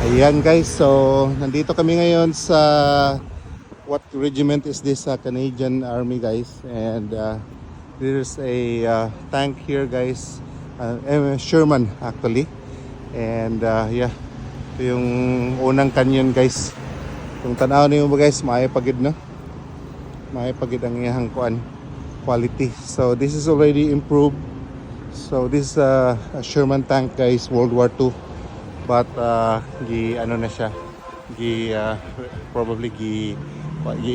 Ayan guys, so nandito kami ngayon sa what regiment is this? Canadian Army guys, and there's a tank here guys, Sherman actually, and yeah, ito yung unang canyon guys. Kung tanaw niyo ba guys, maayapagid no? Maayapagid ang iyang kuan quality. So this is already improved. So this is a Sherman tank guys, World War II. But ano na siya, probably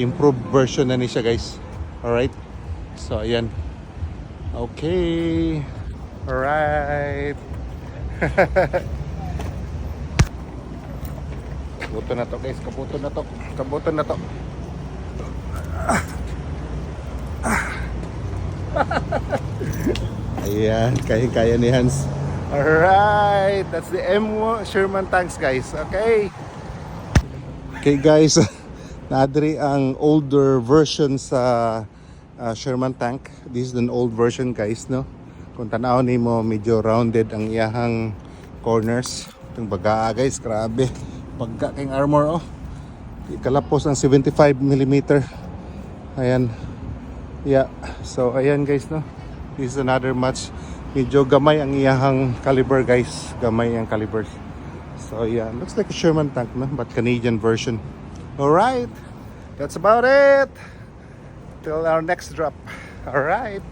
improved version na ni siya guys. Alright, so ayan. Okay, alright. Kabuto na to guys, kabuto na to, kabuto na to. Ayan, kaya ni Hans. Alright, that's the M1 Sherman tanks guys. Okay. Okay guys, nadiri ang older version sa Sherman tank. This is an old version guys, no. Kung tanaw nimo, medyo rounded ang iyahang corners. Itong bagaa guys, grabe. Pagka king armor oh. Kalapos ang 75mm. Ayan. Yeah. So ayan guys, no. This is another match. Medyo gamay ang iyahang caliber guys. Gamay ang calibers. So yeah, looks like a Sherman tank no? But Canadian version. Alright, that's about it. Till our next drop. Alright.